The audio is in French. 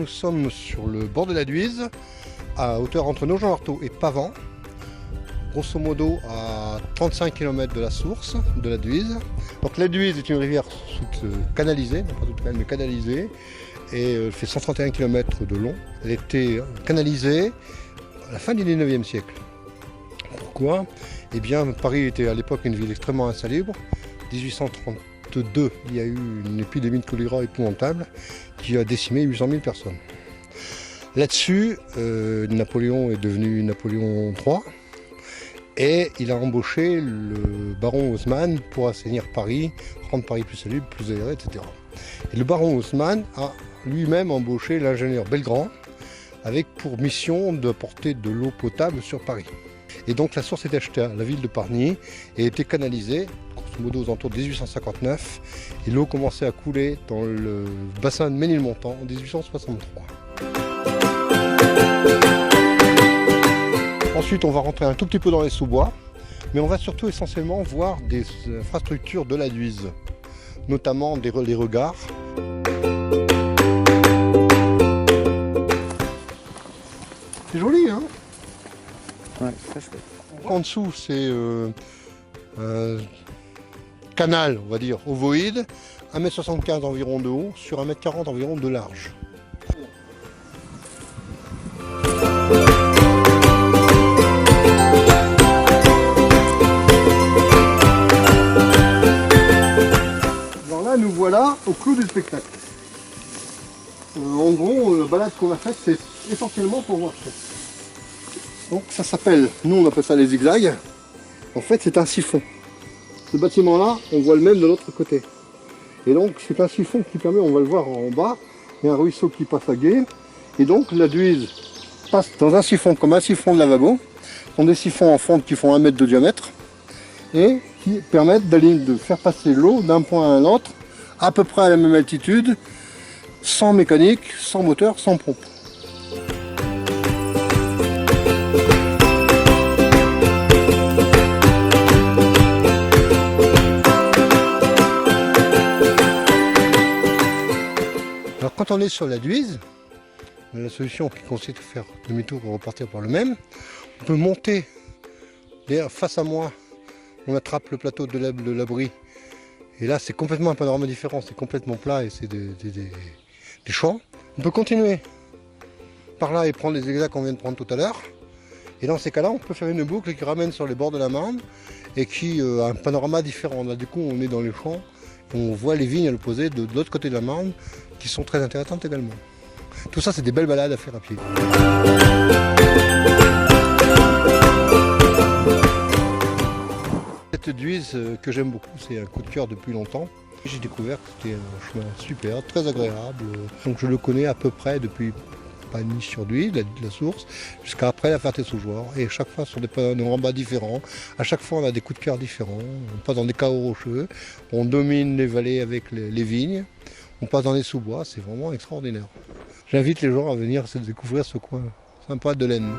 nous sommes sur le bord de la Duise, à hauteur entre Nogent-Artaud et Pavant, grosso modo à 35 km de la source de la Duise. Donc la Duise est une rivière canalisée, non pas toute mais canalisée, et elle fait 131 km de long. Elle était canalisée à la fin du 19e siècle. Pourquoi? Eh bien, Paris était à l'époque une ville extrêmement insalubre. 1832, il y a eu une épidémie de choléra épouvantable qui a décimé 800 000 personnes. Là-dessus, Napoléon est devenu Napoléon III et il a embauché le baron Haussmann pour assainir Paris, rendre Paris plus salubre, plus aéré, etc. Et le baron Haussmann a lui-même embauché l'ingénieur Belgrand avec pour mission d'apporter de l'eau potable sur Paris. Et donc la source est achetée à la ville de Pargny et a été canalisée, grosso modo aux alentours de 1859, et l'eau commençait à couler dans le bassin de Ménilmontant en 1863. Ensuite, on va rentrer un tout petit peu dans les sous-bois, mais on va surtout essentiellement voir des infrastructures de la Duise, notamment les regards. C'est joli, hein? Ouais, très chouette. En dessous, c'est un canal, on va dire, ovoïde, 1,75 m environ de haut, sur 1,40 m environ de large. Alors là, nous voilà au clou du spectacle. En gros, la balade qu'on a faite, c'est essentiellement pour voir ça. Donc ça s'appelle, nous on appelle ça les zigzags. En fait c'est un siphon. Ce bâtiment là, on voit le même de l'autre côté. Et donc c'est un siphon qui permet, on va le voir en bas, il y a un ruisseau qui passe à gué. Et donc la Duise passe dans un siphon comme un siphon de lavabo. Ce sont des siphons en fonte qui font 1 mètre de diamètre et qui permettent de faire passer l'eau d'un point à l'autre à peu près à la même altitude, sans mécanique, sans moteur, sans pompe. Alors quand on est sur la Duise, la solution qui consiste à faire demi-tour pour repartir par le même, on peut monter. D'ailleurs face à moi, on attrape le plateau de l'abri. Et là c'est complètement un panorama différent, c'est complètement plat et c'est des champs. On peut continuer par là et prendre les zigzags qu'on vient de prendre tout à l'heure. Et dans ces cas-là, on peut faire une boucle qui ramène sur les bords de la Marne et qui a un panorama différent. Là du coup on est dans les champs, on voit les vignes à l'opposé de l'autre côté de la Marne, qui sont très intéressantes également. Tout ça, c'est des belles balades à faire à pied. Cette Duise que j'aime beaucoup, c'est un coup de cœur depuis longtemps. J'ai découvert que c'était un chemin super, très agréable. Donc je le connais à peu près depuis Pagny-sur-Duise, la source, jusqu'à après la Ferté-sous-Jouarre. Et chaque fois sur des panoramas différents. À chaque fois, on a des coups de cœur différents. On passe dans des chaos rocheux, on domine les vallées avec les vignes. On passe dans les sous-bois, c'est vraiment extraordinaire. J'invite les gens à venir découvrir ce coin sympa de l'Aisne.